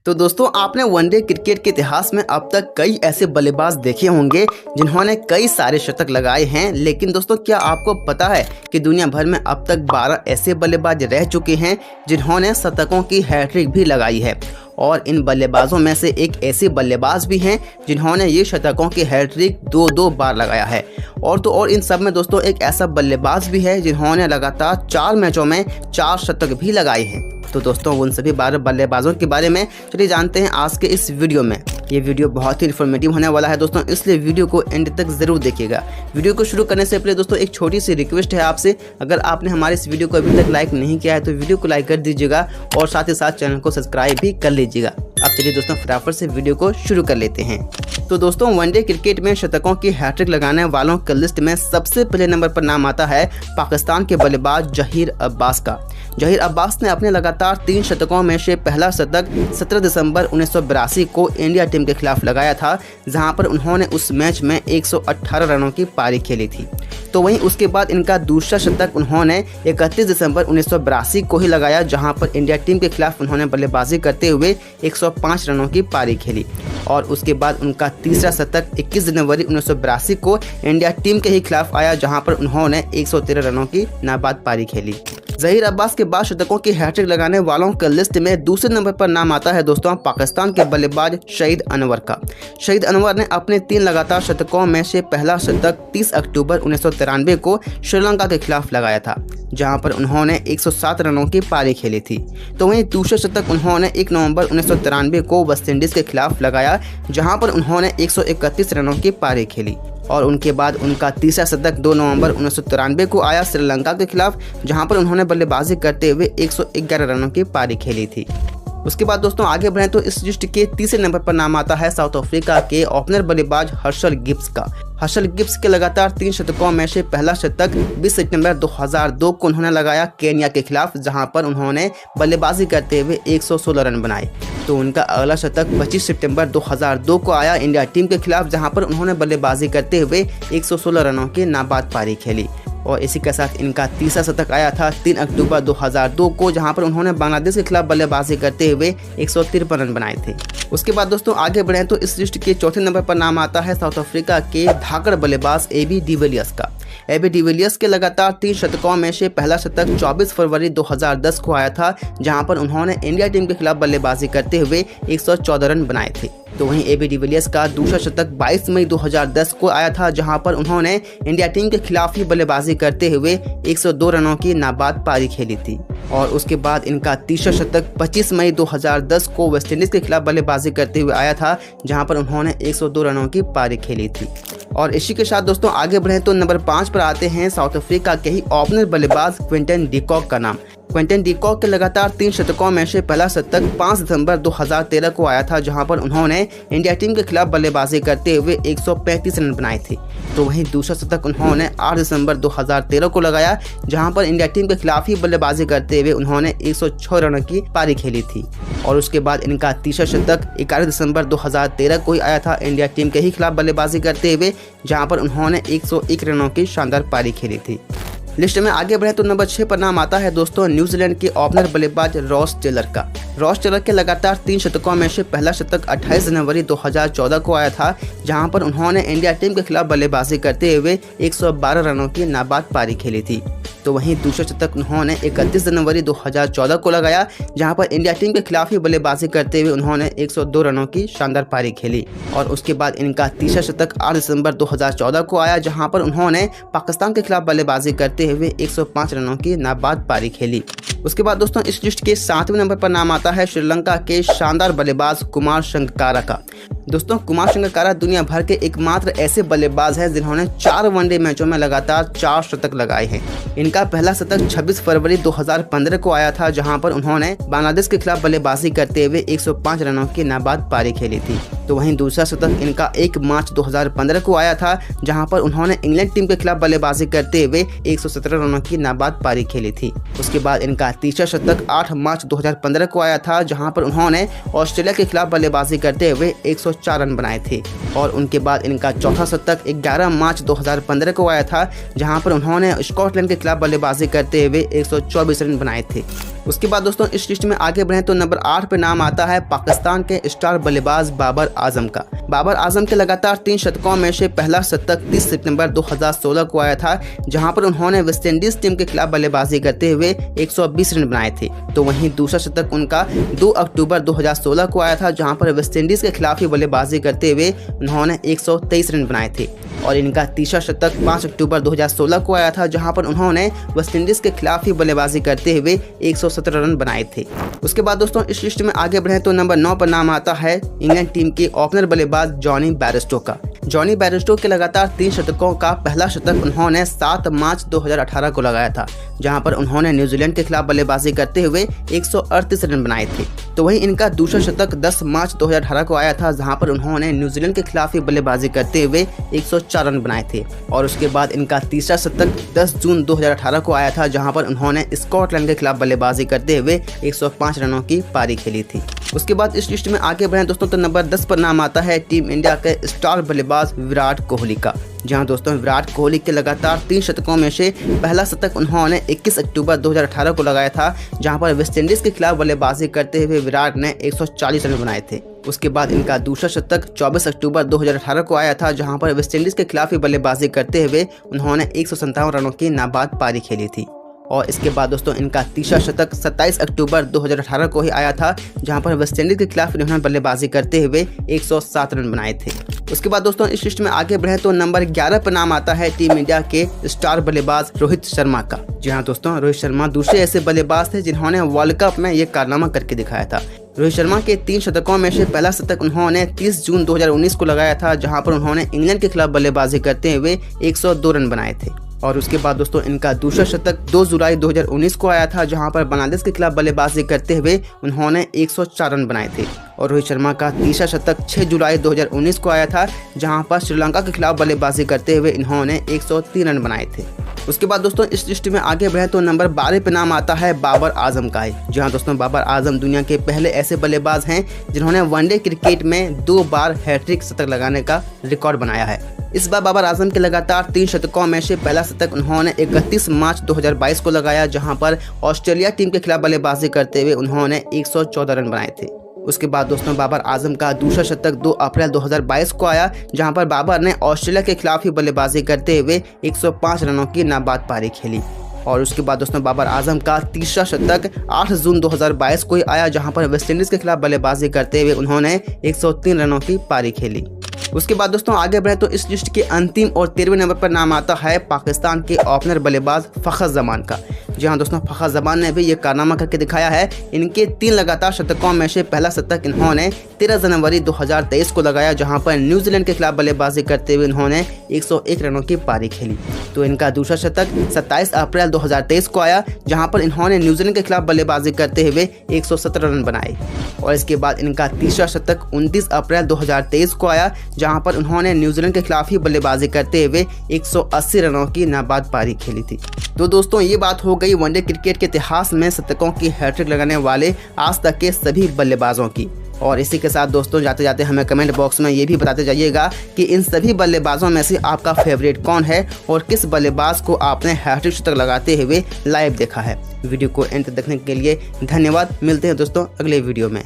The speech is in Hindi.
तो दोस्तों आपने वनडे क्रिकेट के इतिहास में अब तक कई ऐसे बल्लेबाज देखे होंगे जिन्होंने कई सारे शतक लगाए हैं। लेकिन दोस्तों क्या आपको पता है कि दुनिया भर में अब तक 12 ऐसे बल्लेबाज रह चुके हैं जिन्होंने शतकों की हैट्रिक भी लगाई है। और इन बल्लेबाजों में से एक ऐसे बल्लेबाज भी हैं जिन्होंने ये शतकों की हैट्रिक दो बार लगाया है। और इन सब में दोस्तों एक ऐसा बल्लेबाज भी है जिन्होंने लगातार 4 मैचों में 4 शतक भी लगाए हैं। तो दोस्तों उन सभी 12 बल्लेबाजों के बारे में चलिए जानते हैं आज के इस वीडियो में। ये वीडियो बहुत ही इन्फॉर्मेटिव होने वाला है दोस्तों, इसलिए वीडियो को एंड तक जरूर देखिएगा। वीडियो को शुरू करने से पहले दोस्तों एक छोटी सी रिक्वेस्ट है आपसे, अगर आपने हमारे इस वीडियो को अभी तक लाइक नहीं किया है तो वीडियो को लाइक कर दीजिएगा और साथ ही साथ चैनल को सब्सक्राइब भी कर लीजिएगा। अब चलिए दोस्तों फटाफट से वीडियो को शुरू कर लेते हैं। तो दोस्तों वनडे क्रिकेट में शतकों की हैट्रिक लगाने वालों की लिस्ट में सबसे पहले नंबर पर नाम आता है पाकिस्तान के बल्लेबाज जहीर अब्बास का। जहीर अब्बास ने अपने लगातार 3 शतकों में से पहला शतक 17 दिसंबर 1982 को इंडिया टीम के खिलाफ लगाया था, जहां पर उन्होंने उस मैच में 118 रनों की पारी खेली थी। तो वहीं उसके बाद इनका दूसरा शतक उन्होंने 31 दिसंबर 1982 को ही लगाया, जहां पर इंडिया टीम के खिलाफ उन्होंने बल्लेबाजी करते हुए 105 रनों की पारी खेली। और उसके बाद उनका तीसरा शतक 21 जनवरी 1982 को इंडिया टीम के ही खिलाफ आया, जहां पर उन्होंने 113 रनों की नाबाद पारी खेली। जहीर अब्बास के बाद शतकों की हैट्रिक लगाने वालों की लिस्ट में दूसरे नंबर पर नाम आता है दोस्तों पाकिस्तान के बल्लेबाज शहीद अनवर का। शहीद अनवर ने अपने 3 लगातार शतकों में से पहला शतक 30 अक्टूबर 1993 को श्रीलंका के खिलाफ लगाया था, जहां पर उन्होंने 107 रनों की पारी खेली थी। तो वहीं दूसरा शतक उन्होंने 1 नवंबर 1993 को वेस्टइंडीज के खिलाफ लगाया, जहां पर उन्होंने 131 रनों की पारी खेली। और उनके बाद उनका तीसरा शतक 2 नवंबर 1993 को आया श्रीलंका के खिलाफ, जहां पर उन्होंने बल्लेबाजी करते हुए 111 रनों की पारी खेली थी। उसके बाद दोस्तों आगे बढ़ें तो इस लिस्ट के तीसरे नंबर पर नाम आता है साउथ अफ्रीका के ओपनर बल्लेबाज हर्षल गिब्स का। हर्षल गिब्स के लगातार 3 शतकों में से पहला शतक 20 सितंबर 2002 को उन्होंने लगाया केन्या के खिलाफ, जहां पर उन्होंने बल्लेबाजी करते हुए 116 रन बनाए। तो उनका अगला शतक 25 सितंबर 2002 को आया इंडिया टीम के खिलाफ, जहां पर उन्होंने बल्लेबाजी करते हुए 116 रनों की नाबाद पारी खेली। और इसी के साथ इनका तीसरा शतक आया था 3 अक्टूबर 2002 को, जहां पर उन्होंने बांग्लादेश के खिलाफ बल्लेबाजी करते हुए 153 रन बनाए थे। उसके बाद दोस्तों आगे बढ़ें तो इस लिस्ट के चौथे नंबर पर नाम आता है साउथ अफ्रीका के धाकड़ बल्लेबाज एबी डिविलियर्स का। एबी डिविलियर्स के लगातार 3 शतकों में से पहला शतक 24 फरवरी 2010 को आया था, जहां पर उन्होंने इंडिया टीम के खिलाफ बल्लेबाजी करते हुए 114 रन बनाए थे। तो वहीं एबी डिविलियर्स का दूसरा शतक 22 मई 2010 को आया था, जहां पर उन्होंने इंडिया टीम के खिलाफ ही बल्लेबाजी करते हुए 102 रनों की नाबाद पारी खेली थी। और उसके बाद इनका तीसरा शतक 25 मई 2010 को वेस्टइंडीज के खिलाफ बल्लेबाजी करते हुए आया था, जहां पर उन्होंने 102 रनों की पारी खेली थी। और इसी के साथ दोस्तों आगे बढ़ें तो नंबर 5 पर आते हैं साउथ अफ्रीका के ही ओपनर बल्लेबाज क्विंटन डी कॉक का नाम। क्विंटन डी कॉक के लगातार 3 शतकों में से पहला शतक 5 दिसंबर 2013 को आया था, जहां पर उन्होंने इंडिया टीम के खिलाफ बल्लेबाजी करते हुए 135 रन बनाए थे। तो वहीं दूसरा शतक उन्होंने 8 दिसंबर 2013 को लगाया, जहां पर इंडिया टीम के खिलाफ ही बल्लेबाजी करते हुए उन्होंने 106 रनों की पारी खेली थी। और उसके बाद इनका तीसरा शतक 11 दिसंबर 2013 को ही आया था इंडिया टीम के ही खिलाफ बल्लेबाजी करते हुए, जहां पर उन्होंने 101 रनों की शानदार पारी खेली थी। लिस्ट में आगे बढ़े तो नंबर 6 पर नाम आता है दोस्तों न्यूजीलैंड के ओपनर बल्लेबाज रॉस टेलर का। रॉस टेलर के लगातार 3 शतकों में से पहला शतक 28 जनवरी 2014 को आया था, जहां पर उन्होंने इंडिया टीम के खिलाफ बल्लेबाजी करते हुए 112 रनों की नाबाद पारी खेली थी। तो वहीं दूसरा शतक उन्होंने 31 जनवरी 2014 को लगाया, जहां पर इंडिया टीम के खिलाफ ही बल्लेबाजी करते हुए उन्होंने 102 रनों की शानदार पारी खेली। और उसके बाद इनका तीसरा शतक 8 दिसंबर 2014 को आया, जहां पर उन्होंने पाकिस्तान के खिलाफ बल्लेबाजी करते हुए 105 रनों की नाबाद पारी खेली। उसके बाद दोस्तों इस लिस्ट के 7वें नंबर पर नाम आता है श्रीलंका के शानदार बल्लेबाज कुमार संगकारा का। दोस्तों कुमार संगकारा दुनिया भर के एकमात्र ऐसे बल्लेबाज हैं जिन्होंने 4 वनडे मैचों में लगातार 4 शतक लगाए हैं। इनका पहला शतक 26 फरवरी 2015 को आया था, जहां पर उन्होंने बांग्लादेश के खिलाफ बल्लेबाजी करते हुए 105 रनों की नाबाद पारी खेली थी। तो वहीं दूसरा शतक इनका 1 मार्च 2015 को आया था, जहां पर उन्होंने इंग्लैंड टीम के खिलाफ बल्लेबाजी करते हुए 117 रनों की नाबाद पारी खेली थी। उसके बाद इनका तीसरा शतक 8 मार्च 2015 को आया था, जहां पर उन्होंने ऑस्ट्रेलिया के खिलाफ बल्लेबाजी करते हुए 104 रन बनाए थे। और उनके बाद इनका चौथा शतक 11 मार्च 2015 को आया था, जहां पर उन्होंने स्कॉटलैंड के खिलाफ बल्लेबाजी करते हुए 124 रन बनाए थे। उसके बाद दोस्तों इस लिस्ट में आगे बढ़े तो नंबर 8 पे नाम आता है पाकिस्तान के स्टार बल्लेबाज बाबर आजम का। बाबर आजम के लगातार 3 शतकों में से पहला शतक 30 सितंबर 2016 को आया था, जहां पर उन्होंने वेस्टइंडीज टीम के खिलाफ बल्लेबाजी करते हुए 120 रन बनाए थे। तो वहीं दूसरा शतक उनका 2 अक्टूबर 2016 को आया था, जहां पर वेस्टइंडीज के खिलाफ ही बल्लेबाजी करते हुए उन्होंने 123 रन बनाए थे। और इनका तीसरा शतक 5 अक्टूबर 2016 को आया था, जहां पर उन्होंने वेस्टइंडीज के खिलाफ ही बल्लेबाजी करते हुए 117 रन बनाए थे। उसके बाद दोस्तों इस लिस्ट में आगे बढ़े तो नंबर 9 पर नाम आता है इंग्लैंड टीम के ओपनर बल्लेबाज जॉनी बेयरस्टो का। जॉनी बेयरस्टो के लगातार 3 शतकों का पहला शतक उन्होंने 7 मार्च 2018 को लगाया था, जहां पर उन्होंने न्यूजीलैंड के खिलाफ बल्लेबाजी करते हुए 138 रन बनाए थे। तो वहीं इनका दूसरा शतक 10 मार्च 2018 को आया था, जहां पर उन्होंने न्यूजीलैंड के खिलाफ ही बल्लेबाजी करते हुए 104 रन बनाए थे। और उसके बाद इनका तीसरा शतक 10 जून 2018 को आया था, जहां पर उन्होंने स्कॉटलैंड के खिलाफ बल्लेबाजी करते हुए 105 रनों की पारी खेली थी। उसके बाद इस लिस्ट में आगे बढ़े दोस्तों तो नंबर 10 पर नाम आता है टीम इंडिया के स्टार बल्लेबाज विराट कोहली का। जहां दोस्तों विराट कोहली के लगातार 3 शतकों में से पहला शतक उन्होंने 21 अक्टूबर 2018 को लगाया था, जहां पर वेस्टइंडीज के खिलाफ बल्लेबाजी करते हुए विराट ने 140 रन बनाए थे। उसके बाद इनका दूसरा शतक 24 अक्टूबर 2018 को आया था, जहां पर वेस्टइंडीज के खिलाफ ही बल्लेबाजी करते हुए उन्होंने 157 रनों की नाबाद पारी खेली थी। और इसके बाद दोस्तों इनका तीसरा शतक 27 अक्टूबर 2018 को ही आया था, जहां पर वेस्टइंडीज के खिलाफ इन्होंने बल्लेबाजी करते हुए 107 रन बनाए थे। उसके बाद दोस्तों इस लिस्ट में आगे बढ़े तो नंबर 11 पर नाम आता है टीम इंडिया के स्टार बल्लेबाज रोहित शर्मा का। जी हाँ दोस्तों, रोहित शर्मा दूसरे ऐसे बल्लेबाज थे जिन्होंने वर्ल्ड कप में ये कारनामा करके दिखाया था। रोहित शर्मा के 3 शतकों में से पहला शतक उन्होंने 30 जून 2019 को लगाया था, जहां पर उन्होंने इंग्लैंड के खिलाफ बल्लेबाजी करते हुए 102 रन बनाए थे। और उसके बाद दोस्तों इनका दूसरा शतक 2 जुलाई 2019 को आया था, जहां पर बांग्लादेश के खिलाफ बल्लेबाजी करते हुए उन्होंने 104 रन बनाए थे। और रोहित शर्मा का तीसरा शतक 6 जुलाई 2019 को आया था, जहां पर श्रीलंका के खिलाफ बल्लेबाजी करते हुए इन्होंने 103 रन बनाए थे। उसके बाद दोस्तों इस लिस्ट में आगे बढ़े तो नंबर 12 पे नाम आता है बाबर आजम का। जी हाँ दोस्तों, बाबर आजम दुनिया के पहले ऐसे बल्लेबाज हैं जिन्होंने वनडे क्रिकेट में 2 बार हैट्रिक शतक लगाने का रिकॉर्ड बनाया है। इस बार बाबर आजम के लगातार 3 शतकों में से पहला शतक उन्होंने 31 मार्च 2022 को लगाया, जहां पर ऑस्ट्रेलिया टीम के खिलाफ बल्लेबाजी करते हुए उन्होंने 114 रन बनाए थे। उसके बाद दोस्तों बाबर आजम का दूसरा शतक 2 अप्रैल 2022 को आया, जहां पर बाबर ने ऑस्ट्रेलिया के खिलाफ ही बल्लेबाजी करते हुए 105 रनों की नाबाद पारी खेली। और उसके बाद दोस्तों बाबर आजम का तीसरा शतक 8 जून 2022 को ही आया, जहां पर वेस्टइंडीज के खिलाफ बल्लेबाजी करते हुए उन्होंने 103 रनों की पारी खेली। उसके बाद दोस्तों आगे बढ़े तो इस लिस्ट के अंतिम और 13वें नंबर पर नाम आता है पाकिस्तान के ओपनर बल्लेबाज फ़खर जमान का। जी हाँ दोस्तों, फ़खर जमान ने भी ये कारनामा करके दिखाया है। इनके 3 लगातार शतकों में से पहला शतक इन्होंने 13 जनवरी 2023 को लगाया, जहां पर न्यूजीलैंड के खिलाफ बल्लेबाजी करते हुए इन्होंने 101 रनों की पारी खेली। तो इनका दूसरा शतक 27 अप्रैल 2023 को आया, जहां पर इन्होंने न्यूजीलैंड के खिलाफ बल्लेबाजी करते हुए 117 रन बनाए। और इसके बाद इनका तीसरा शतक 29 अप्रैल 2023 को आया, जहां पर उन्होंने न्यूजीलैंड के खिलाफ ही बल्लेबाजी करते हुए 180 रनों की नाबाद पारी खेली थी। तो दोस्तों ये बात हो गई वनडे क्रिकेट के इतिहास में शतकों की हैट्रिक लगाने वाले आज तक के सभी बल्लेबाजों की। और इसी के साथ दोस्तों जाते जाते हमें कमेंट बॉक्स में ये भी बताते जाइएगा कि इन सभी बल्लेबाजों में से आपका फेवरेट कौन है और किस बल्लेबाज को आपने हैट्रिक शतक लगाते हुए लाइव देखा है। वीडियो को एंड तक देखने के लिए धन्यवाद। मिलते हैं दोस्तों अगले वीडियो में।